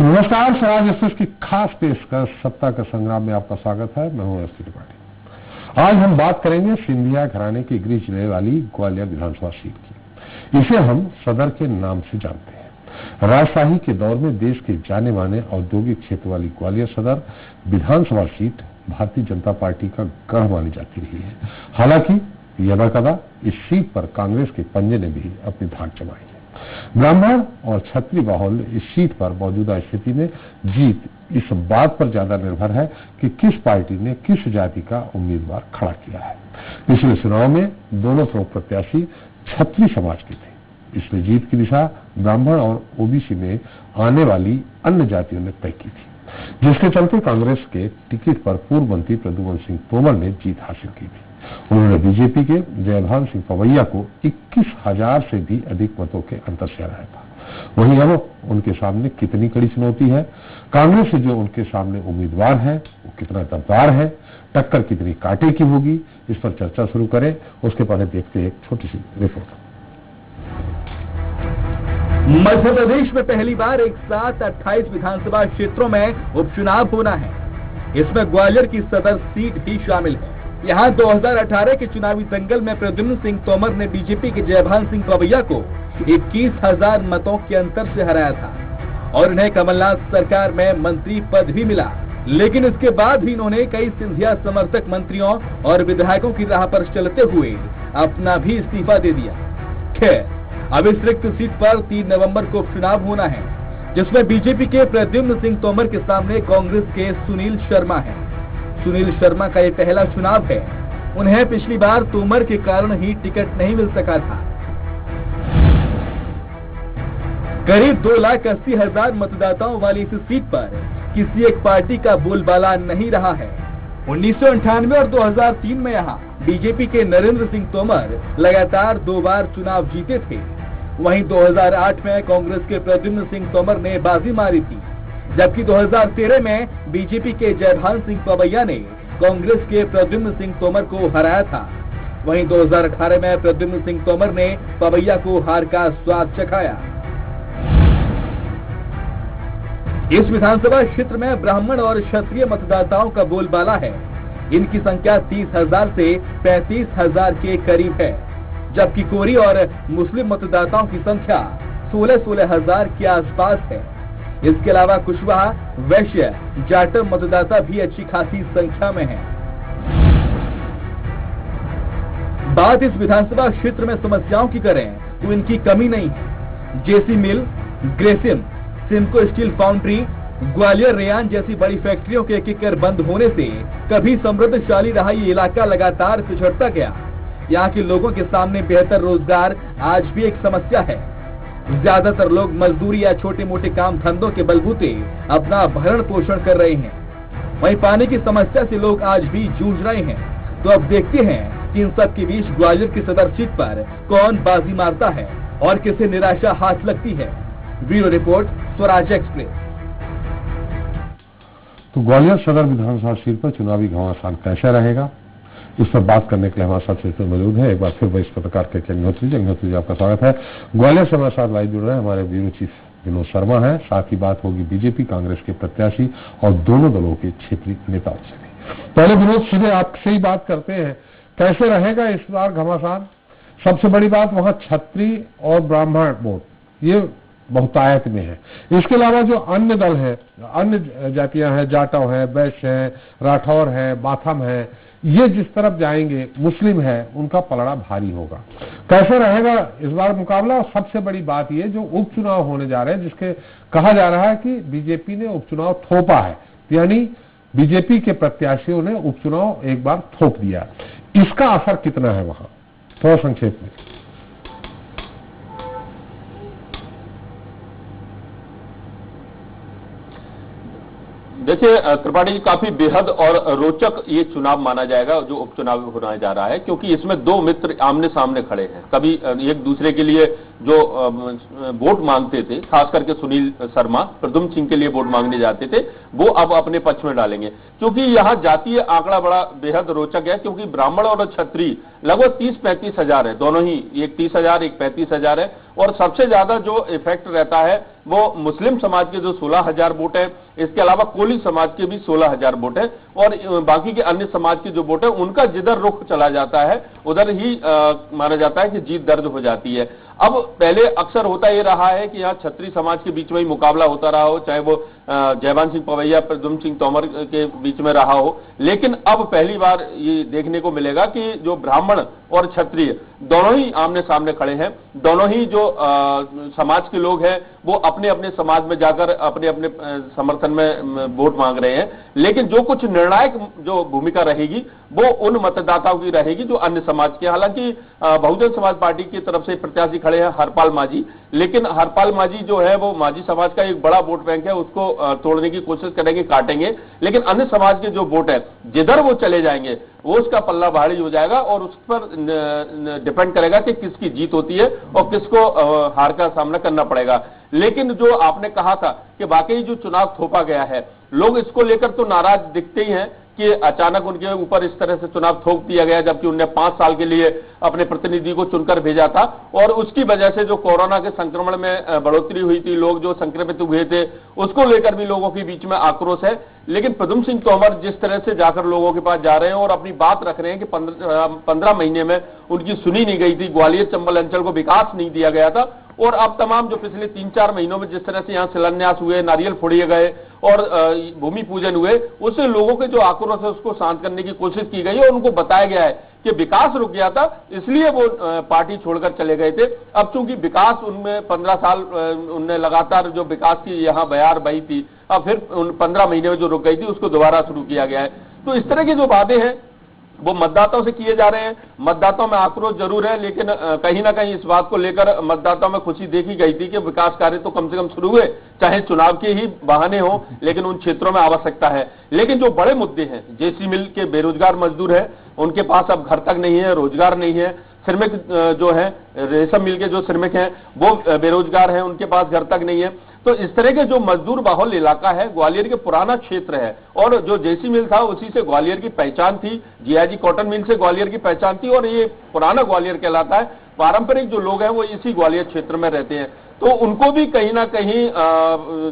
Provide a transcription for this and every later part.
नमस्कार, स्वराज एक्सप्रेस की खास पेशकश सत्ता का संग्राम में आपका स्वागत है। मैं हूं एसपी त्रिपाठी। आज हम बात करेंगे सिंधिया घराने की गृह जिले वाली ग्वालियर विधानसभा सीट की। इसे हम सदर के नाम से जानते हैं। राजशाही के दौर में देश के जाने माने औद्योगिक क्षेत्र वाली ग्वालियर सदर विधानसभा सीट भारतीय जनता पार्टी का गढ़ मानी जाती रही है। हालांकि यदाकदा इस सीट पर कांग्रेस के पंजे ने भी अपनी धाक जमाई है। ब्राह्मण और क्षत्रिय बाहुल इस सीट पर मौजूदा स्थिति में जीत इस बात पर ज्यादा निर्भर है कि किस पार्टी ने किस जाति का उम्मीदवार खड़ा किया है। पिछले चुनाव में दोनों प्रमुख प्रत्याशी क्षत्रिय समाज के थे, इसलिए जीत की दिशा ब्राह्मण और ओबीसी में आने वाली अन्य जातियों ने तय की थी, जिसके चलते कांग्रेस के टिकट पर पूर्व मंत्री प्रद्युम्न सिंह तोमर ने जीत हासिल की थी। उन्होंने बीजेपी के जयभान सिंह पवैया को 21,000 से भी अधिक मतों के अंतर से हराया था। वहीं अब उनके सामने कितनी कड़ी चुनौती है, कांग्रेस से जो उनके सामने उम्मीदवार है वो कितना दमदार है, टक्कर कितनी कांटे की होगी, इस पर चर्चा शुरू करें। उसके पहले देखते हैं एक छोटी सी रिपोर्ट। मध्य प्रदेश में पहली बार एक साथ 28 विधानसभा क्षेत्रों में उपचुनाव होना है। इसमें ग्वालियर की सदर सीट भी शामिल है। यहाँ 2018 के चुनावी दंगल में प्रद्युम्न सिंह तोमर ने बीजेपी के जयभान सिंह पवैया को 21,000 मतों के अंतर से हराया था और इन्हें कमलनाथ सरकार में मंत्री पद भी मिला। लेकिन इसके बाद भी इन्होंने कई सिंधिया समर्थक मंत्रियों और विधायकों की राह पर चलते हुए अपना भी इस्तीफा दे दिया। खैर, अब इस रिक्त सीट पर 3 नवंबर को उपचुनाव होना है, जिसमें बीजेपी के प्रद्युम्न सिंह तोमर के सामने कांग्रेस के सुनील शर्मा है। सुनील शर्मा का ये पहला चुनाव है। उन्हें पिछली बार तोमर के कारण ही टिकट नहीं मिल सका था। करीब 2,80,000 मतदाताओं वाली इस सीट पर किसी एक पार्टी का बोलबाला नहीं रहा है। 1998 और 2003 में यहाँ बीजेपी के नरेंद्र सिंह तोमर लगातार 2 बार चुनाव जीते थे। वहीं 2008 में कांग्रेस के प्रद्युम्न सिंह तोमर ने बाजी मारी थी, जबकि 2013 में बीजेपी के जयभान सिंह पवैया ने कांग्रेस के प्रद्युम्न सिंह तोमर को हराया था। वहीं 2018 में प्रद्युम्न सिंह तोमर ने पवैया को हार का स्वाद चखाया। इस विधानसभा क्षेत्र में ब्राह्मण और क्षत्रिय मतदाताओं का बोलबाला है। इनकी संख्या 30,000 से 35,000 के करीब है, जबकि कोरी और मुस्लिम मतदाताओं की संख्या 16,000 के आसपास है। इसके अलावा कुशवाहा, वैश्य, जाटव मतदाता भी अच्छी खासी संख्या में हैं। बात इस विधानसभा क्षेत्र में समस्याओं की करें तो इनकी कमी नहीं है। JC mill, Grasim, Simco steel foundry, Gwalior rayon जैसी बड़ी फैक्ट्रियों के एक बंद होने से कभी समृद्धशाली रहा ये इलाका लगातार पिछड़ता गया। यहाँ के लोगों के सामने बेहतर रोजगार आज भी एक समस्या है। ज्यादातर लोग मजदूरी या छोटे मोटे काम धंधों के बलबूते अपना भरण पोषण कर रहे हैं। वहीं पानी की समस्या से लोग आज भी जूझ रहे हैं। तो अब देखते हैं कि इन सब के बीच ग्वालियर की सदर सीट पर कौन बाजी मारता है और किसे निराशा हाथ लगती है। Bureau report, Swaraj express. तो ग्वालियर सदर विधानसभा सीट पर चुनावी घमासान कैसा रहेगा, इस पर बात करने के लिए हमारे साथ सिलसिले मौजूद है। एक बार फिर वरिष्ठ पत्रकार के अग्निहोत्री जी, आपका स्वागत है। ग्वालियर से हमारे साथ लाइव जुड़ रहे हैं हमारे ब्यूरो चीफ विनोद शर्मा है। साथ ही बात होगी बीजेपी कांग्रेस के प्रत्याशी और दोनों दलों के क्षेत्रीय नेताओं से भी। पहले विनोद, सीधे आपसे ही बात करते हैं, कैसे रहेगा इस बार घमासान? सबसे बड़ी बात, वहां क्षत्रिय और ब्राह्मण वोट ये बहुतायत में है। इसके अलावा जो अन्य दल है, अन्य जातियां हैं, जाटव है, वैश्य है, राठौर है, बाथम है, ये जिस तरफ जाएंगे, मुस्लिम है, उनका पलड़ा भारी होगा। कैसे रहेगा इस बार मुकाबला? और सबसे बड़ी बात ये, जो उपचुनाव होने जा रहे हैं, जिसके कहा जा रहा है कि बीजेपी ने उपचुनाव थोपा है, यानी बीजेपी के प्रत्याशियों ने उपचुनाव एक बार थोप दिया, इसका असर कितना है वहां? थोड़ा संक्षेप में। देखिए त्रिपाठी जी, काफी बेहद और रोचक ये चुनाव माना जाएगा जो उपचुनाव होने जा रहा है, क्योंकि इसमें दो मित्र आमने सामने खड़े हैं। कभी एक दूसरे के लिए जो वोट मांगते थे, खास करके सुनील शर्मा प्रद्युम्न सिंह के लिए वोट मांगने जाते थे, वो अब अपने पक्ष में डालेंगे। क्योंकि यहाँ जातीय आंकड़ा बड़ा बेहद रोचक है, क्योंकि ब्राह्मण और क्षत्रिय लगभग 30-35 हजार है, दोनों ही, एक 30,000 एक 35,000 है। और सबसे ज्यादा जो इफेक्ट रहता है वो मुस्लिम समाज के जो 16,000 वोट है, इसके अलावा कोली समाज के भी 16,000 वोट है, और बाकी के अन्य समाज के जो वोट है उनका जिधर रुख चला जाता है उधर ही माना जाता है कि जीत दर्ज हो जाती है। अब पहले अक्सर होता ये रहा है कि यहाँ क्षत्रिय समाज के बीच में ही मुकाबला होता रहा हो, चाहे वो जयभान सिंह पवैया प्रद्युम्न सिंह तोमर के बीच में रहा हो, लेकिन अब पहली बार ये देखने को मिलेगा कि जो ब्राह्मण और क्षत्रिय दोनों ही आमने सामने खड़े हैं, दोनों ही जो समाज के लोग हैं वो अपने अपने समाज में जाकर अपने अपने समर्थन में वोट मांग रहे हैं, लेकिन जो कुछ निर्णायक जो भूमिका रहेगी वो उन मतदाताओं की रहेगी जो अन्य समाज के। हालांकि बहुजन समाज पार्टी की तरफ से प्रत्याशी खड़े हैं हरपाल मांझी, लेकिन हरपाल मांझी जो है वो मांझी समाज का एक बड़ा वोट बैंक है, उसको तोड़ने की कोशिश करेंगे, काटेंगे, लेकिन अन्य समाज के जो वोट है जिधर वो चले जाएंगे वो उसका पल्ला भारी हो जाएगा और उस पर डिपेंड करेगा कि किसकी जीत होती है और किसको हार का सामना करना पड़ेगा। लेकिन जो आपने कहा था कि वाकई जो चुनाव थोपा गया है, लोग इसको लेकर तो नाराज दिखते ही हैं कि अचानक उनके ऊपर इस तरह से चुनाव थोप दिया गया, जबकि उन्होंने 5 साल के लिए अपने प्रतिनिधि को चुनकर भेजा था और उसकी वजह से जो कोरोना के संक्रमण में बढ़ोतरी हुई थी, लोग जो संक्रमित हुए थे, उसको लेकर भी लोगों के बीच में आक्रोश है। लेकिन प्रद्युम्न सिंह तोमर जिस तरह से जाकर लोगों के पास जा रहे हैं और अपनी बात रख रहे हैं कि 15 महीने में उनकी सुनी नहीं गई थी, ग्वालियर चंबल अंचल को विकास नहीं दिया गया था, और अब तमाम जो पिछले 3-4 महीनों में जिस तरह से यहाँ शिलान्यास हुए, नारियल फोड़े गए और भूमि पूजन हुए, उससे लोगों के जो आक्रोश है उसको शांत करने की कोशिश की गई और उनको बताया गया है कि विकास रुक गया था इसलिए वो पार्टी छोड़कर चले गए थे। अब चूंकि विकास उनमें 15 साल उनने लगातार जो विकास की यहाँ बयार बही थी, अब फिर 15 महीने में जो रुक गई थी उसको दोबारा शुरू किया गया है। तो इस तरह की जो बातें हैं वो मतदाताओं से किए जा रहे हैं। मतदाताओं में आक्रोश जरूर है, लेकिन कहीं ना कहीं इस बात को लेकर मतदाताओं में खुशी देखी गई थी कि विकास कार्य तो कम से कम शुरू हुए, चाहे चुनाव के ही बहाने हो, लेकिन उन क्षेत्रों में आवश्यकता है। लेकिन जो बड़े मुद्दे हैं, जेसी मिल के बेरोजगार मजदूर है, उनके पास अब घर तक नहीं है, रोजगार नहीं है, श्रमिक जो है रेशम मिल के जो श्रमिक हैं वो बेरोजगार हैं, उनके पास घर तक नहीं है। तो इस तरह के जो मजदूर बाहुल इलाका है, ग्वालियर के पुराना क्षेत्र है, और जो जेसी मिल था उसी से ग्वालियर की पहचान थी, जीआईजी कॉटन मिल से ग्वालियर की पहचान थी, और ये पुराना ग्वालियर कहलाता है। पारंपरिक जो लोग हैं वो इसी ग्वालियर क्षेत्र में रहते हैं, तो उनको भी कहीं ना कहीं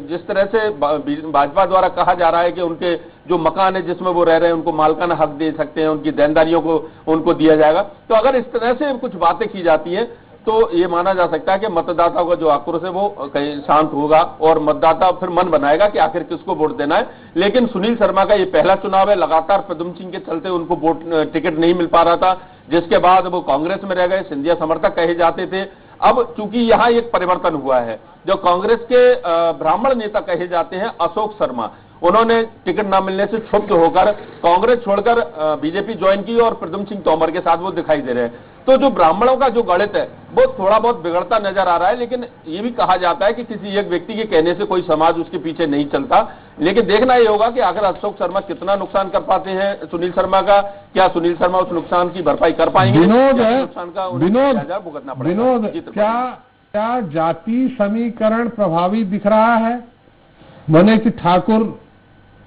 जिस तरह से भाजपा द्वारा कहा जा रहा है कि उनके जो मकान है जिसमें वो रह रहे हैं उनको मालकाना हक दे सकते हैं, उनकी देनदारियों को उनको दिया जाएगा, तो अगर इस तरह से कुछ बातें की जाती हैं तो ये माना जा सकता है कि मतदाताओं का जो आक्रोश है वो कहीं शांत होगा और मतदाता फिर मन बनाएगा कि आखिर किसको वोट देना है। लेकिन सुनील शर्मा का ये पहला चुनाव है, लगातार प्रद्युम्न सिंह के चलते उनको वोट टिकट नहीं मिल पा रहा था, जिसके बाद वो कांग्रेस में रह गए, सिंधिया समर्थक कहे जाते थे। अब चूंकि यहाँ एक परिवर्तन हुआ है, जो कांग्रेस के ब्राह्मण नेता कहे जाते हैं अशोक शर्मा, उन्होंने टिकट न मिलने से क्षुब्ध होकर कांग्रेस छोड़कर बीजेपी ज्वाइन की और प्रद्युम्न सिंह तोमर के साथ वो दिखाई दे रहे हैं। तो जो ब्राह्मणों का जो गणित है वो थोड़ा बहुत बिगड़ता नजर आ रहा है, लेकिन ये भी कहा जाता है कि किसी एक व्यक्ति के कहने से कोई समाज उसके पीछे नहीं चलता। लेकिन देखना ये होगा कि आखिर अशोक शर्मा कितना नुकसान कर पाते हैं सुनील शर्मा का, क्या सुनील शर्मा उस नुकसान की भरपाई कर पाएंगे? नुकसान का भुगतना पड़ेगा। क्या जाति समीकरण प्रभावी दिख रहा है? माने कि ठाकुर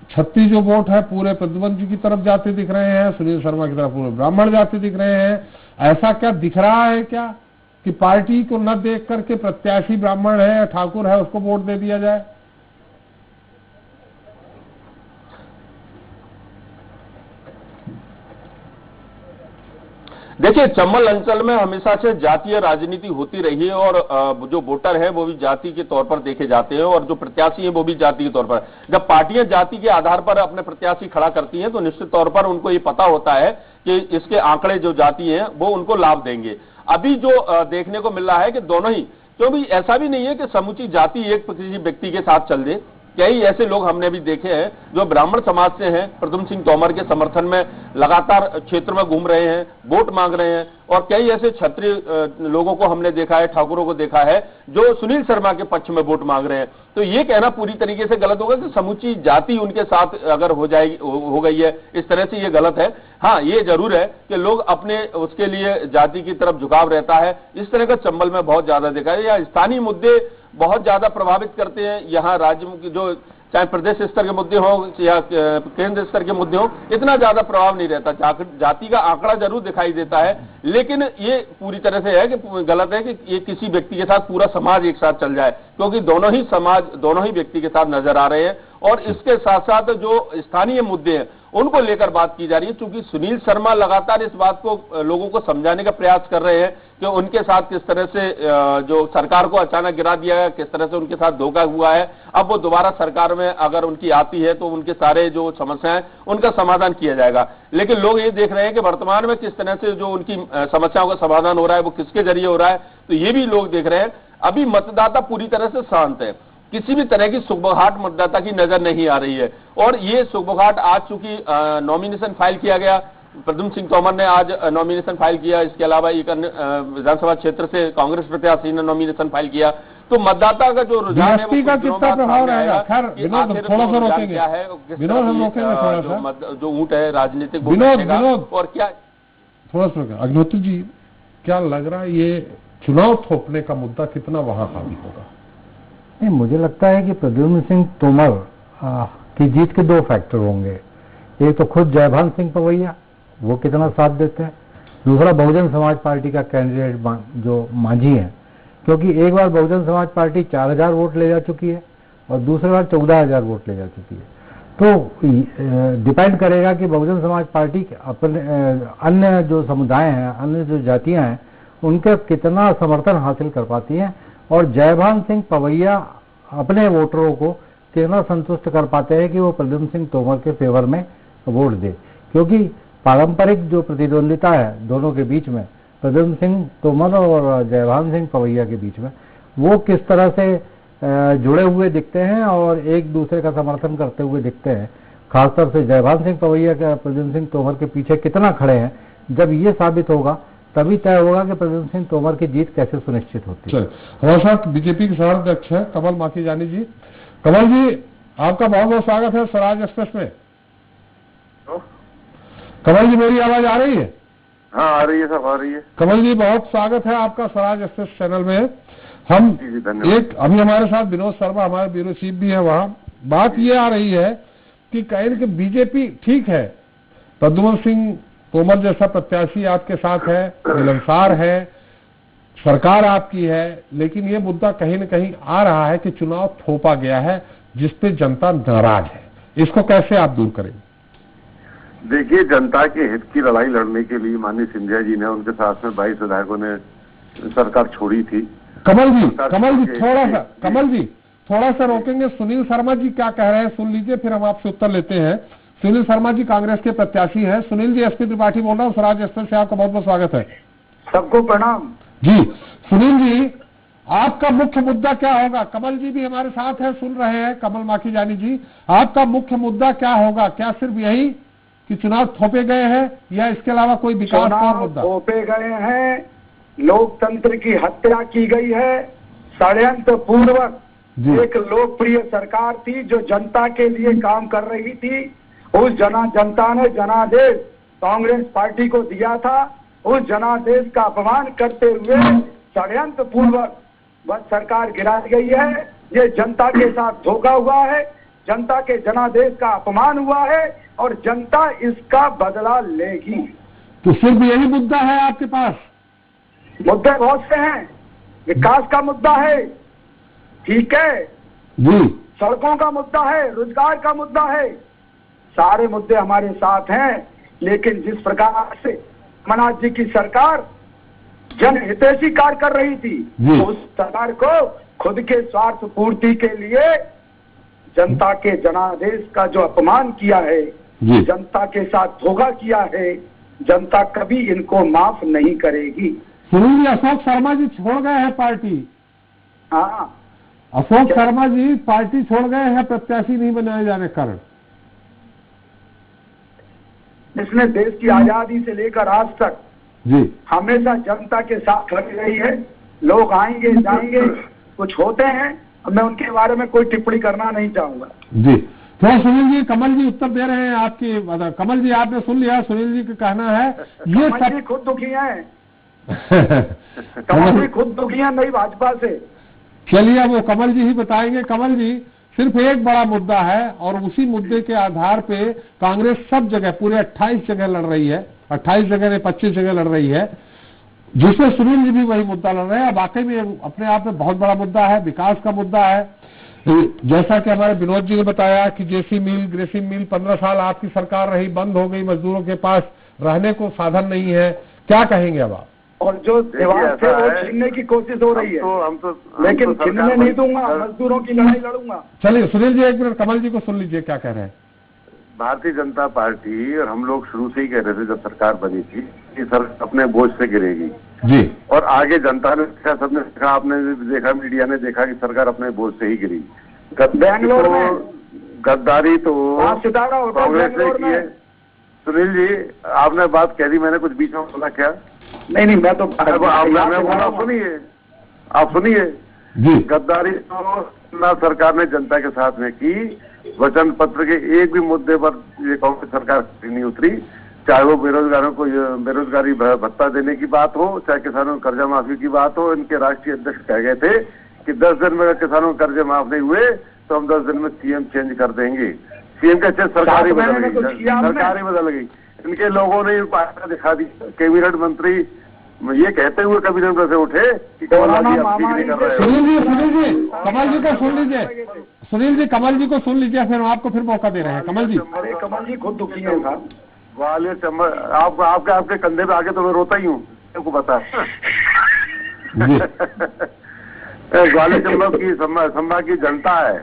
36 जो वोट है पूरे प्रद्युम्न जी की तरफ जाते दिख रहे हैं, सुनील शर्मा की तरफ पूरे ब्राह्मण जाते दिख रहे हैं। ऐसा क्या दिख रहा है क्या कि पार्टी को न देख करके प्रत्याशी ब्राह्मण है, ठाकुर है, उसको वोट दे दिया जाए? देखिए, चंबल अंचल में हमेशा से जातीय राजनीति होती रही है और जो वोटर है वो भी जाति के तौर पर देखे जाते हैं और जो प्रत्याशी है वो भी जाति के तौर पर। जब पार्टियां जाति के आधार पर अपने प्रत्याशी खड़ा करती हैं तो निश्चित तौर पर उनको ये पता होता है कि इसके आंकड़े जो जाति हैं वो उनको लाभ देंगे। अभी जो देखने को मिल रहा है कि दोनों ही, क्योंकि ऐसा भी नहीं है कि समूची जाति एक किसी व्यक्ति के साथ चल दे। कई ऐसे लोग हमने भी देखे हैं जो ब्राह्मण समाज से हैं, प्रद्युम्न सिंह तोमर के समर्थन में लगातार क्षेत्र में घूम रहे हैं, वोट मांग रहे हैं, और कई ऐसे क्षत्रिय लोगों को हमने देखा है, ठाकुरों को देखा है, जो सुनील शर्मा के पक्ष में वोट मांग रहे हैं। तो ये कहना पूरी तरीके से गलत होगा कि समूची जाति उनके साथ अगर हो गई है, इस तरह से ये गलत है। हाँ, ये जरूर है कि लोग अपने उसके लिए जाति की तरफ झुकाव रहता है। इस तरह का चंबल में बहुत ज्यादा देखा है। या स्थानीय मुद्दे बहुत ज्यादा प्रभावित करते हैं। यहाँ राज्य की जो चाहे प्रदेश स्तर के मुद्दे हो या केंद्र स्तर के मुद्दे हो, इतना ज्यादा प्रभाव नहीं रहता। जाति का आंकड़ा जरूर दिखाई देता है, लेकिन ये पूरी तरह से है कि गलत है कि ये किसी व्यक्ति के साथ पूरा समाज एक साथ चल जाए, क्योंकि दोनों ही समाज, दोनों ही व्यक्ति के साथ नजर आ रहे हैं। और इसके साथ साथ जो स्थानीय मुद्दे हैं उनको लेकर बात की जा रही है, क्योंकि सुनील शर्मा लगातार इस बात को लोगों को समझाने का प्रयास कर रहे हैं कि उनके साथ किस तरह से जो सरकार को अचानक गिरा दिया है, किस तरह से उनके साथ धोखा हुआ है। अब वो दोबारा सरकार में अगर उनकी आती है तो उनके सारे जो समस्याएं उनका समाधान किया जाएगा। लेकिन लोग ये देख रहे हैं कि वर्तमान में किस तरह से जो उनकी समस्याओं का समाधान हो रहा है वो किसके जरिए हो रहा है, तो ये भी लोग देख रहे हैं। अभी मतदाता पूरी तरह से शांत है, किसी भी तरह की सुगबुगाहट मतदाता की नजर नहीं आ रही है। और ये सुगबुगाहट आज चूंकि नॉमिनेशन फाइल किया गया, प्रद्युम्न सिंह तोमर ने आज नॉमिनेशन फाइल किया, इसके अलावा एक अन्य विधानसभा क्षेत्र से कांग्रेस प्रत्याशी ने नॉमिनेशन फाइल किया, तो मतदाता का जो रुझान है वो का कितना प्रभाव रहेगा। खैर विनोद थोड़ा सा रोकेंगे, विनोद हम रोकेंगे थोड़ा सा, जो ऊंट है राजनीतिक विनोद और क्या थोड़ा सा। अग्निहोत्री जी, क्या लग रहा है ये चुनाव थोपने का मुद्दा कितना वहां हावी होगा? नहीं, मुझे लगता है कि प्रद्युम्न सिंह तोमर की जीत के दो फैक्टर होंगे। एक तो खुद जयभान सिंह पवैया, वो कितना साथ देते हैं। दूसरा बहुजन समाज पार्टी का कैंडिडेट जो मांझी है, क्योंकि एक बार बहुजन समाज पार्टी 4000 वोट ले जा चुकी है और दूसरी बार 14000 वोट ले जा चुकी है। तो डिपेंड करेगा कि बहुजन समाज पार्टी अपने अन्य जो समुदाय हैं, अन्य जो जातियां हैं, उनके कितना समर्थन हासिल कर पाती हैं, और जयभान सिंह पवैया अपने वोटरों को कितना संतुष्ट कर पाते हैं कि वो प्रद्युम्न सिंह तोमर के फेवर में वोट दे। क्योंकि पारंपरिक जो प्रतिद्वंदिता है दोनों के बीच में, प्रद्युम्न सिंह तोमर और जयभान सिंह पवैया के बीच में, वो किस तरह से जुड़े हुए दिखते हैं और एक दूसरे का समर्थन करते हुए दिखते हैं। खासतौर से जयभान सिंह पवैया का प्रद्युम्न सिंह तोमर के पीछे कितना खड़े हैं, जब ये साबित होगा तभी तय होगा कि प्रद्युम्न सिंह तोमर की जीत कैसे सुनिश्चित होती है। हमारे साथ बीजेपी के शहर अध्यक्ष है कमल माखीजानी जी। कमल जी, आपका बहुत बहुत स्वागत है स्वराज एक्सप्रेस में। कमल जी, मेरी आवाज आ रही है? हाँ, आ रही है, सब आ रही है। कमल जी, बहुत स्वागत है आपका स्वराज एक्सप्रेस चैनल में। हम एक अभी हमारे साथ विनोद शर्मा, हमारे ब्यूरो चीफ भी है वहां। बात ये आ रही है कि कहीं कि बीजेपी ठीक है, प्रद्युम्न सिंह तोमर जैसा प्रत्याशी आपके साथ है, मिलनसार है, सरकार आपकी है, लेकिन ये मुद्दा कहीं न कहीं आ रहा है कि चुनाव थोपा गया है जिसपे जनता नाराज है। इसको कैसे आप दूर करेंगे? देखिए, जनता के हित की लड़ाई लड़ने के लिए माननीय सिंधिया जी ने, उनके साथ में 22 विधायकों ने सरकार छोड़ी थी। कमल जी थोड़ा सा रोकेंगे। सुनील शर्मा जी क्या कह रहे हैं सुन लीजिए, फिर हम आपसे उत्तर लेते हैं। सुनील शर्मा जी कांग्रेस के प्रत्याशी हैं। सुनील जी, एसपी त्रिपाठी बोल रहा हूँ, स्वराज एक्सप्रेस से आपका बहुत बहुत स्वागत है। सबको प्रणाम जी। सुनील जी, आपका मुख्य मुद्दा क्या होगा? कमल जी भी हमारे साथ है, सुन रहे हैं। कमल माखीजानी जी, आपका मुख्य मुद्दा क्या होगा? क्या सिर्फ यही कि चुनाव थोपे गए हैं या इसके अलावा कोई विकास का मुद्दा? थोपे गए हैं, लोकतंत्र की हत्या की गई है, षड्यंत्र पूर्वक। एक लोकप्रिय सरकार थी जो जनता के लिए काम कर रही थी, उस जनता ने जनादेश कांग्रेस पार्टी को दिया था। उस जनादेश का अपमान करते हुए षड्यंत्र पूर्वक वह सरकार गिराई गई है। ये जनता के साथ धोखा हुआ है, जनता के जनादेश का अपमान हुआ है और जनता इसका बदला लेगी। तो सिर्फ यही मुद्दा है आपके पास? मुद्दे बहुत से हैं। विकास का मुद्दा है, ठीक है जी, सड़कों का मुद्दा है, रोजगार का मुद्दा है, सारे मुद्दे हमारे साथ हैं। लेकिन जिस प्रकार से कमलनाथ जी की सरकार जनहितैषी कार्य कर रही थी, उस सरकार को खुद के स्वार्थ पूर्ति के लिए जनता के जनादेश का जो अपमान किया है, जनता के साथ धोखा किया है, जनता कभी इनको माफ नहीं करेगी। सुनील जी, अशोक शर्मा जी छोड़ गए हैं पार्टी। हाँ, अशोक शर्मा जी पार्टी छोड़ गए हैं प्रत्याशी नहीं बनाए जाने के कारण। इसने देश की आजादी से लेकर आज तक जी हमेशा जनता के साथ खड़ी रही है। लोग आएंगे जाएंगे, कुछ होते हैं, मैं उनके बारे में कोई टिप्पणी करना नहीं चाहूंगा। जी, तो सुनील जी, कमल जी उत्तर दे रहे हैं आपकी। कमल जी, आपने सुन लिया सुनील जी का कहना है। ये कमल जी खुद दुखी हैं। कमल जी खुद दुखी हैं नई भाजपा से। चलिए, अब वो कमल जी ही बताएंगे। कमल जी, सिर्फ एक बड़ा मुद्दा है और उसी मुद्दे के आधार पे कांग्रेस सब जगह पूरे 28 जगह लड़ रही है, 28 जगह ने 25 जगह लड़ रही है, जिसमें सुनील जी भी वही मुद्दा लड़ रहे हैं। वाकई में अपने आप में बहुत बड़ा मुद्दा है, विकास का मुद्दा है। जैसा कि हमारे विनोद जी ने बताया कि जेसी मिल, ग्रेसिम मिल 15 साल आपकी सरकार रही, बंद हो गई, मजदूरों के पास रहने को साधन नहीं है, क्या कहेंगे अब आप? और जो दीवार से वो छीनने की कोशिश हो रही है, लेकिन छीनने नहीं दूंगा, मजदूरों की लड़ाई लड़ूंगा। चलिए सुनील जी एक मिनट कमल जी को सुन लीजिए क्या कह रहे हैं। भारतीय जनता पार्टी और हम लोग शुरू से ही कह रहे थे जब सरकार बनी थी कि सर अपने बोझ से गिरेगी जी, और आगे जनता ने देखा, सबने देखा, आपने देखा, मीडिया ने देखा कि सरकार अपने बोझ से ही गिरी। बेंगलोर में गद्दारी तो सितारा होटल कांग्रेस ने बेंगलोर की है। में। सुनील जी आपने बात कह दी, मैंने कुछ बीच में बोला क्या? नहीं मैं तो मैं बोला, सुनिए, आप सुनिए जी। गद्दारी तो ना सरकार ने जनता के साथ में की, वचन पत्र के एक भी मुद्दे पर ये कांग्रेस सरकार नहीं उतरी, चाहे वो बेरोजगारों को बेरोजगारी भत्ता देने की बात हो, चाहे किसानों को कर्जा माफी की बात हो। इनके राष्ट्रीय अध्यक्ष कह गए थे कि 10 दिन में अगर किसानों को कर्जे माफ नहीं हुए तो हम 10 दिन में सीएम चेंज कर देंगे। सीएम का चेंज सरकार ही बदल गई, सरकार ही बदल गई। इनके लोगों ने पार्टी दिखा दी। कैबिनेट मंत्री ये कहते हुए कैबिनेट में से उठे कि कमल जी आप ठीक नहीं कर रहे हो। सुनील जी कमल जी को सुन लीजिए, सुनील जी कमल जी को सुन लीजिए, फिर आपको फिर मौका दे रहे हैं। कमल जी, अरे कमल जी खुद दुखी है साहब। ग्वालियर चंबल आपके कंधे पे आके तो मैं रोता ही हूँ, आपको पता है। ग्वालियर चंबल की संभा की जनता है,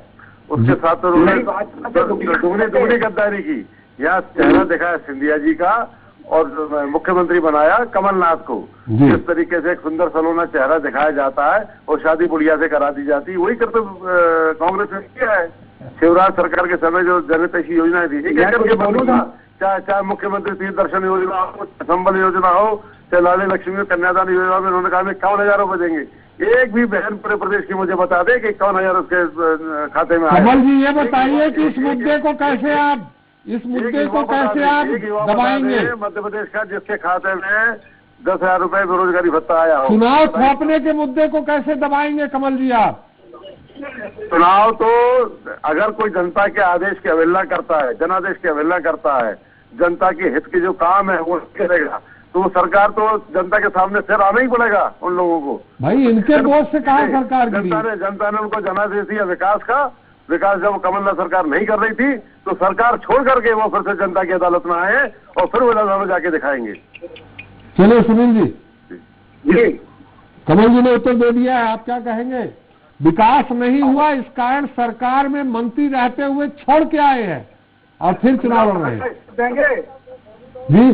उसके साथ तो उन्होंने दुगनी गद्दारी की। यहाँ चेहरा दिखाया सिंधिया जी का और मुख्यमंत्री बनाया कमलनाथ को। जिस तरीके से एक सुंदर सलोना चेहरा दिखाया जाता है और शादी बुढ़िया से करा दी जाती है, वही करते कांग्रेस ने किया है। शिवराज सरकार के समय जो जनहितैषी योजनाएं थी, चाहे मुख्यमंत्री तीर्थ दर्शन योजना हो, संबल योजना हो, चाहे लाली लक्ष्मी कन्यादान योजना में उन्होंने कहा 51,000 रुपए देंगे। एक भी बहन पूरे प्रदेश की मुझे बता दे कि 51,000 उसके खाते में आए। कमल जी ये बताइए कि इस मुद्दे को कैसे आप दबाएंगे? मध्य प्रदेश का जिसके खाते में 10,000 रुपए बेरोजगारी भत्ता आया हो, चुनाव थोपने के मुद्दे को कैसे दबाएंगे कमल जी आप? चुनाव तो अगर कोई जनता के आदेश की अवहेलना करता है, जनादेश की अवहेलना करता है, जनता के हित के जो काम है वो करेगा, तो सरकार तो जनता के सामने सिर आना ही पड़ेगा उन लोगों को। भाई इनके बोझ से कहाँ सरकार गिरी? जनता ने उनको जनादेश दिया विकास का। विकास जब कमलनाथ सरकार नहीं कर रही थी तो सरकार छोड़ करके वो फिर से जनता की अदालत में आए और फिर वो में जाके दिखाएंगे। चलिए सुनील जी, कमल जी ने उत्तर दे दिया है, आप क्या कहेंगे? विकास नहीं हुआ, इस कारण सरकार में मंत्री रहते हुए छोड़ के आए हैं और फिर चुनाव लड़ रहे हैं। देंगे जी,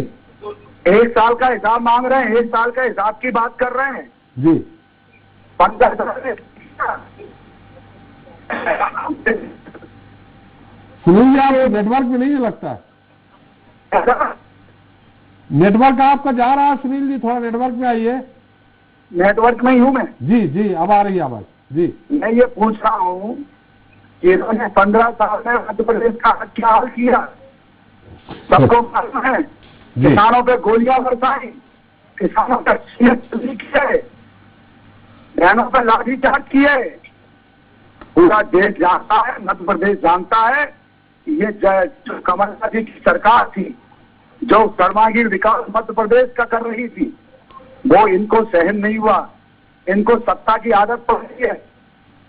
1 साल का हिसाब मांग रहे हैं, 1 साल का हिसाब की बात कर रहे हैं जी। 15,000 सुनील जी आप नेटवर्क में नहीं लगता है, नेटवर्क आपका जा रहा है। सुनील जी थोड़ा नेटवर्क में आइए। नेटवर्क में ही हूँ मैं। जी जी अब आ रही है आवाज जी। मैं ये पूछ रहा हूँ कि इन्होंने 15 साल में मध्य प्रदेश का क्या हाल किया? सबको मालूम है, किसानों पे गोलियां बरसाई, किसानों का चोरी किए, बहनों पे लाठीचार्ज किए। पूरा देश जानता है, मध्य प्रदेश जानता है कि ये जो कमलनाथ जी की सरकार थी, जो सर्वांगीण विकास मध्य प्रदेश का कर रही थी, वो इनको सहन नहीं हुआ। इनको सत्ता की आदत पड़ रही है,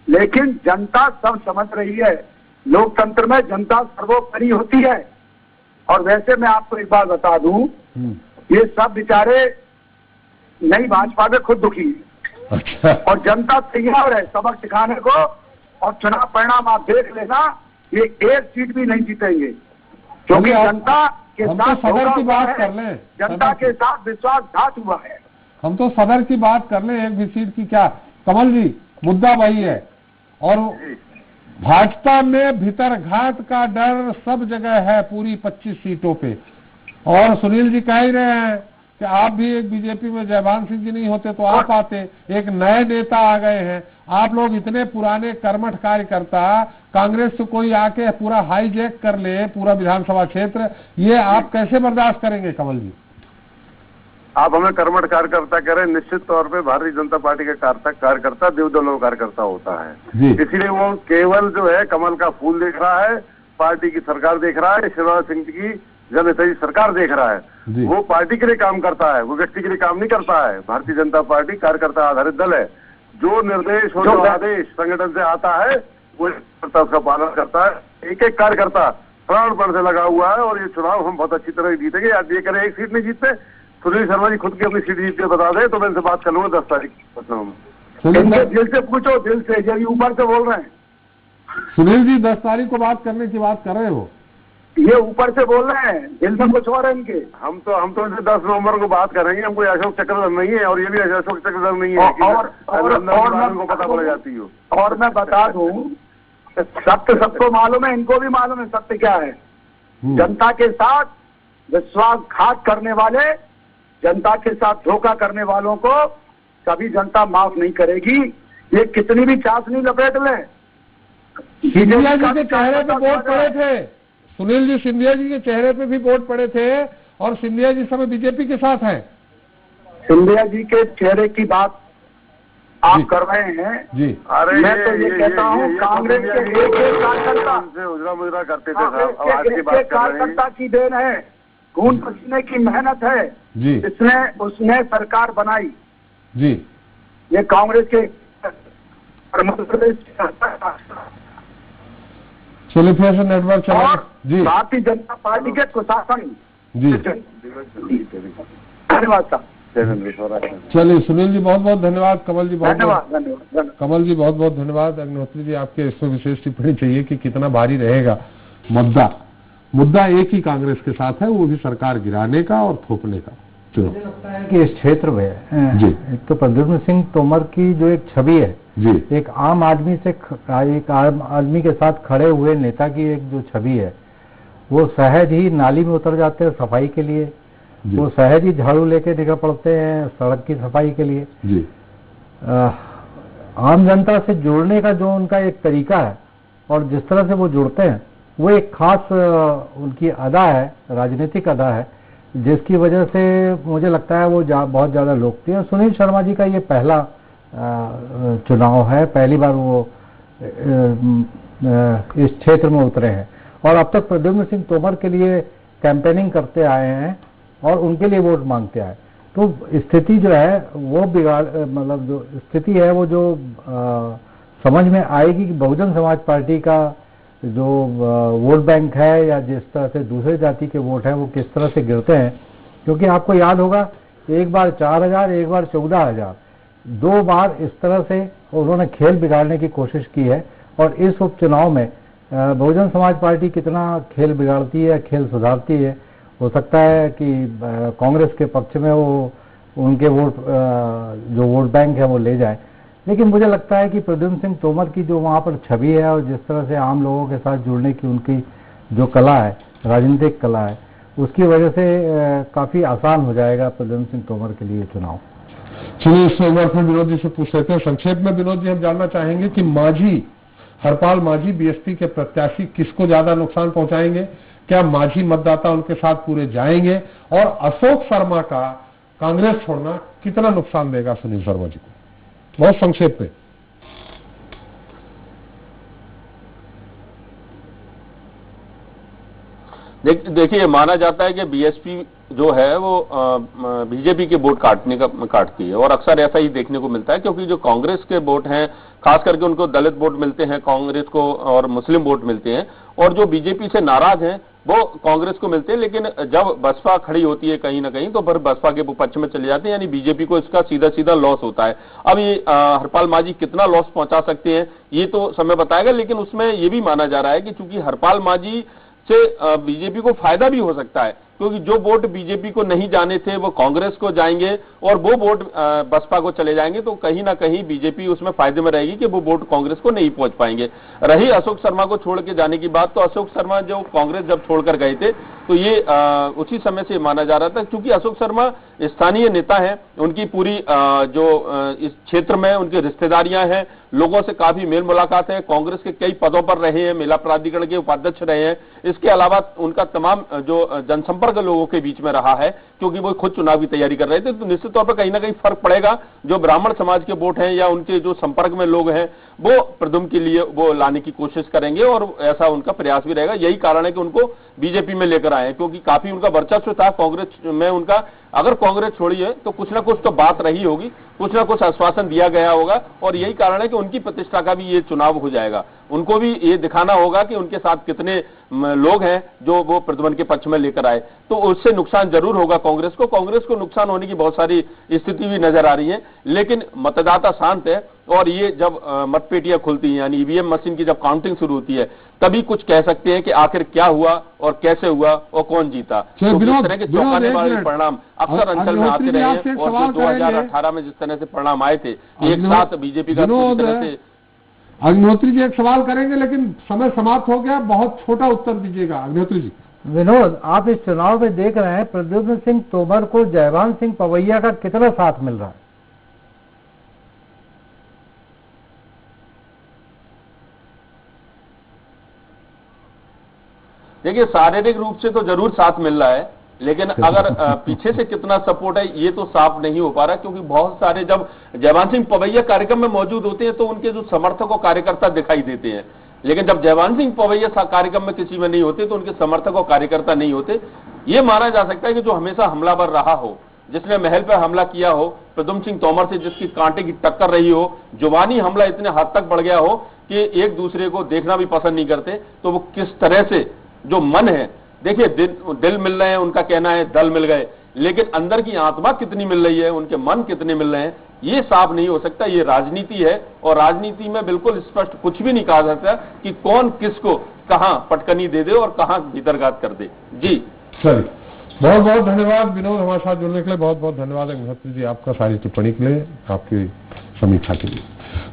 लेकिन जनता सब समझ रही है। लोकतंत्र में जनता सर्वोपरि होती है। और वैसे मैं आपको एक बात बता दूं, ये सब बेचारे नई भाजपा में खुद दुखी है। अच्छा। और जनता तैयार है सबक सिखाने को। और चुनाव परिणाम आप देख लेना, ये 1 सीट भी नहीं जीतेंगे, क्योंकि जनता के साथ सदर की बात कर लें, जनता के साथ विश्वासघात हुआ है। हम तो सदर की बात कर लें, एक भी सीट की क्या। कमल जी मुद्दा वही है और भाजपा में भीतरघात का डर सब जगह है, पूरी 25 सीटों पे। और सुनील जी कह ही रहे हैं कि आप भी एक बीजेपी में जयभान सिंह जी नहीं होते तो आप आते, एक नए नेता आ गए हैं। आप लोग इतने पुराने कर्मठ कार्यकर्ता, कांग्रेस से कोई आके पूरा हाईजैक कर ले पूरा विधानसभा क्षेत्र, ये आप कैसे बर्दाश्त करेंगे कमल जी? आप हमें कर्मठ कार्यकर्ता कह रहे हैं, निश्चित तौर पे भारतीय जनता पार्टी के कार्यकर्ता देवदलों का कार्यकर्ता होता है, इसीलिए वो केवल जो है कमल का फूल देख रहा है, पार्टी की सरकार देख रहा है, शिवराज सिंह की जनहितैषी सरकार देख रहा है। वो पार्टी के लिए काम करता है, वो व्यक्ति के लिए काम नहीं करता है। भारतीय जनता पार्टी कार्यकर्ता आधारित दल है, जो निर्देश और जो आदेश संगठन से आता है वो उसका पालन करता है। एक एक कार्यकर्ता प्राणपण से लगा हुआ है और ये चुनाव हम बहुत अच्छी तरह जीतेंगे। आज ये करें एक सीट नहीं जीतते, सुनील शर्मा जी खुद की अपनी सीट जीत के बता दे तो मैं इनसे बात कर लूंगा 10 तारीख पटना में। दिल से पूछो, दिल से, जब ऊपर से बोल रहे हैं सुनील जी 10 तारीख को बात करने की बात कर रहे हो, ये ऊपर से बोल रहे हैं, दिल से कुछ और है इनके। हम तो इनसे 10 नवंबर को बात करेंगे। हमको अशोक चक्रधर नहीं है और ये भी अशोक चक्रधर नहीं है और को पता पड़ जाती हो। और मैं बता दूं, सत्य सबको मालूम है, इनको भी मालूम है सत्य क्या है। जनता के साथ विश्वासघात करने वाले, जनता के साथ धोखा करने वालों को कभी जनता माफ नहीं करेगी। ये कितनी भी चाशनी लपेट ले। सिंधिया जी के चेहरे पे वोट पड़े थे, सुनील जी सिंधिया जी के चेहरे पे भी वोट पड़े थे और सिंधिया जी समय बीजेपी के साथ हैं। सिंधिया जी के चेहरे की बात आप कर रहे हैं जी। अरे मैं तो ये कहता हूँ कांग्रेस के एक कार्यकर्ता उजरा मुजरा करते थे साहब, कार्यकर्ता की देन है, खून पसीने की मेहनत है जी, उसने सरकार बनाई जी। ये कांग्रेस के मध्य प्रदेश चलिए फिर से नेटवर्क चला जी। भारतीय जनता पार्टी के प्रशासन जी। धन्यवाद साहब। चलिए सुनील जी बहुत बहुत धन्यवाद, कमल जी बहुत धन्यवाद। कमल जी बहुत बहुत धन्यवाद। अग्निहोत्री जी आपके इसमें विशेष टिप्पणी चाहिए कि कितना भारी रहेगा मुद्दा एक ही कांग्रेस के साथ है, वो भी सरकार गिराने का और थोपने का। मुझे लगता है कि इस क्षेत्र में एक तो प्रद्युम्न सिंह तोमर की जो एक छवि है जी, एक आम आदमी के साथ खड़े हुए नेता की एक जो छवि है, वो सहज ही नाली में उतर जाते हैं सफाई के लिए, वो सहज ही झाड़ू लेके निकल पड़ते हैं सड़क की सफाई के लिए जी। आम जनता से जुड़ने का जो उनका एक तरीका है और जिस तरह से वो जुड़ते हैं, वो एक खास उनकी अदा है, राजनीतिक अदा है, जिसकी वजह से मुझे लगता है वो बहुत ज्यादा लोकप्रिय। सुनील शर्मा जी का ये पहला चुनाव है, पहली बार वो इस क्षेत्र में उतरे हैं और अब तक प्रद्युम्न सिंह तोमर के लिए कैंपेनिंग करते आए हैं और उनके लिए वोट मांगते आए। तो स्थिति जो है वो मतलब जो स्थिति है वो जो समझ में आएगी कि बहुजन समाज पार्टी का जो वोट बैंक है या जिस तरह से दूसरे जाति के वोट हैं वो किस तरह से गिरते हैं। क्योंकि आपको याद होगा एक बार 4000, एक बार 14000, 2 बार इस तरह से उन्होंने खेल बिगाड़ने की कोशिश की है और इस उपचुनाव में बहुजन समाज पार्टी कितना खेल बिगाड़ती है, खेल सुधारती है, हो सकता है कि कांग्रेस के पक्ष में वो उनके वोट जो वोट बैंक है वो ले जाए। लेकिन मुझे लगता है कि प्रद्युम्न सिंह तोमर की जो वहाँ पर छवि है और जिस तरह से आम लोगों के साथ जुड़ने की उनकी जो कला है, राजनीतिक कला है, उसकी वजह से काफी आसान हो जाएगा प्रद्युम्न सिंह तोमर के लिए चुनाव। चलिए इस एक बार फिर विनोद जी से पूछ लेते हैं संक्षेप में। विनोद जी हम जानना चाहेंगे कि हरपाल मांझी बीएसपी के प्रत्याशी किसको ज्यादा नुकसान पहुंचाएंगे? क्या मांझी मतदाता उनके साथ पूरे जाएंगे? और अशोक शर्मा का कांग्रेस छोड़ना कितना नुकसान देगा सुनील शर्मा जी को? बहुत संक्षेप में। देखिए माना जाता है कि बीएसपी जो है वो बीजेपी के वोट काटती है और अक्सर ऐसा ही देखने को मिलता है, क्योंकि जो कांग्रेस के वोट हैं खास करके उनको दलित वोट मिलते हैं कांग्रेस को और मुस्लिम वोट मिलते हैं, और जो बीजेपी से नाराज हैं वो कांग्रेस को मिलते हैं। लेकिन जब बसपा खड़ी होती है कहीं ना कहीं तो फिर बसपा के पक्ष में चले जाते हैं, यानी बीजेपी को इसका सीधा सीधा लॉस होता है। अब ये हरपाल मांझी कितना लॉस पहुंचा सकते हैं ये तो समय बताएगा, लेकिन उसमें ये भी माना जा रहा है कि चूंकि हरपाल मांझी से बीजेपी को फायदा भी हो सकता है, क्योंकि जो वोट बीजेपी को नहीं जाने थे वो कांग्रेस को जाएंगे और वो वोट बसपा को चले जाएंगे, तो कहीं ना कहीं बीजेपी उसमें फायदे में रहेगी कि वो वोट कांग्रेस को नहीं पहुंच पाएंगे। रही अशोक शर्मा को छोड़ के जाने की बात, तो अशोक शर्मा जो कांग्रेस जब छोड़कर गए थे तो ये उसी समय से माना जा रहा था, क्योंकि अशोक शर्मा स्थानीय नेता हैं, उनकी पूरी इस क्षेत्र में उनकी रिश्तेदारियां हैं, लोगों से काफी मेल मुलाकात है, कांग्रेस के कई पदों पर रहे हैं, मेला प्राधिकरण के उपाध्यक्ष रहे हैं। इसके अलावा उनका तमाम जो जनसंपर्क लोगों के बीच में रहा है, क्योंकि वो खुद चुनाव की तैयारी कर रहे थे। तो निश्चित तौर पर कहीं ना कहीं फर्क पड़ेगा। जो ब्राह्मण समाज के वोट हैं या उनके जो संपर्क में लोग हैं, वो प्रद्युम्न के लिए वो लाने की कोशिश करेंगे और ऐसा उनका प्रयास भी रहेगा। यही कारण है कि उनको बीजेपी में लेकर आए, क्योंकि काफी उनका वर्चस्व था कांग्रेस में। उनका अगर कांग्रेस छोड़ी है तो कुछ ना कुछ तो बात रही होगी, कुछ ना कुछ आश्वासन दिया गया होगा, और यही कारण है कि उनकी प्रतिष्ठा का भी ये चुनाव हो जाएगा। उनको भी ये दिखाना होगा कि उनके साथ कितने लोग हैं जो वो प्रद्युम्न के पक्ष में लेकर आए। तो उससे नुकसान जरूर होगा कांग्रेस को। कांग्रेस को नुकसान होने की बहुत सारी स्थिति भी नजर आ रही है, लेकिन मतदाता शांत है। और ये जब मतपेटियां खुलती हैं, यानी ईवीएम मशीन की जब काउंटिंग शुरू होती है, तभी कुछ कह सकते हैं कि आखिर क्या हुआ और कैसे हुआ और कौन जीता। तो इस तरह के चौंकाने वाले परिणाम अक्सर अंचल में आते रहे हैं, और जो 2018 में जिस तरह से परिणाम आए थे, एक साथ बीजेपी का पूरी तरह से। अग्निहोत्री जी एक सवाल करेंगे, लेकिन समय समाप्त हो गया, बहुत छोटा उत्तर दीजिएगा अग्निहोत्री जी। विनोद, आप इस चुनाव में देख रहे हैं प्रद्युम्न सिंह तोमर को जयभान सिंह पवैया का कितना साथ मिल रहा है? देखिए, शारीरिक रूप से तो जरूर साथ मिल रहा है, लेकिन अगर पीछे से कितना सपोर्ट है ये तो साफ नहीं हो पा रहा, क्योंकि बहुत सारे जब जयभान सिंह पवैया कार्यक्रम में मौजूद होते हैं तो उनके जो समर्थक और कार्यकर्ता दिखाई देते हैं, लेकिन जब जयभान सिंह पवैया कार्यक्रम में किसी में नहीं होते तो उनके समर्थक और कार्यकर्ता नहीं होते। ये माना जा सकता है कि जो हमेशा हमलावर रहा हो, जिसने महल पर हमला किया हो, प्रद्युम्न सिंह तोमर से जिसकी कांटे की टक्कर रही हो, जुबानी हमला इतने हद तक बढ़ गया हो कि एक दूसरे को देखना भी पसंद नहीं करते, तो वो किस तरह से जो मन है, देखिए दिल मिल रहे हैं, उनका कहना है दल मिल गए, लेकिन अंदर की आत्मा कितनी मिल रही है, उनके मन कितने मिल रहे हैं, ये साफ नहीं हो सकता। ये राजनीति है, और राजनीति में बिल्कुल स्पष्ट कुछ भी नहीं कहा सकता कि कौन किसको कहां पटकनी दे दे और कहां भीतरघात कर दे। जी सर, बहुत बहुत धन्यवाद विनोद, हमारे साथ जुड़ने के लिए बहुत बहुत धन्यवाद अग्निहोत्री जी आपका, सारी टिप्पणी के लिए, आपकी समीक्षा के लिए।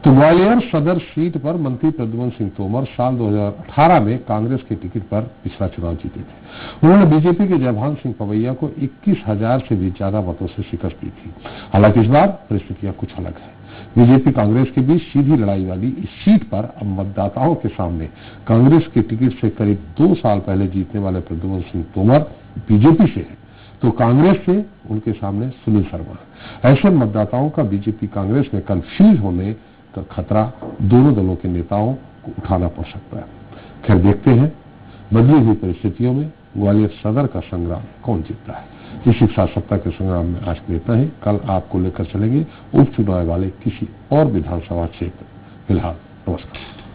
तो ग्वालियर सदर सीट पर मंत्री प्रद्युम्न सिंह तोमर साल 2018 में कांग्रेस के टिकट पर पिछला चुनाव जीते थे। उन्होंने बीजेपी के जयभान सिंह पवैया को 21,000 से भी ज्यादा मतों से शिकस्त दी थी। हालांकि इस बार परिस्थितियां कुछ अलग है। बीजेपी कांग्रेस के बीच सीधी लड़ाई वाली इस सीट पर अब मतदाताओं के सामने कांग्रेस के टिकट से करीब 2 साल पहले जीतने वाले प्रद्युम्न सिंह तोमर बीजेपी से है, तो कांग्रेस से उनके सामने सुनील शर्मा। ऐसे मतदाताओं का बीजेपी कांग्रेस में कंफ्यूज होने का खतरा दोनों दलों के नेताओं को उठाना पड़ सकता है। खैर, देखते हैं बदली हुई परिस्थितियों में ग्वालियर सदर का संग्राम कौन जीतता है। इसी साथ सत्ता के संग्राम में आज लेता है। कल आपको लेकर चलेंगे उपचुनाव वाले किसी और विधानसभा क्षेत्र। फिलहाल नमस्कार।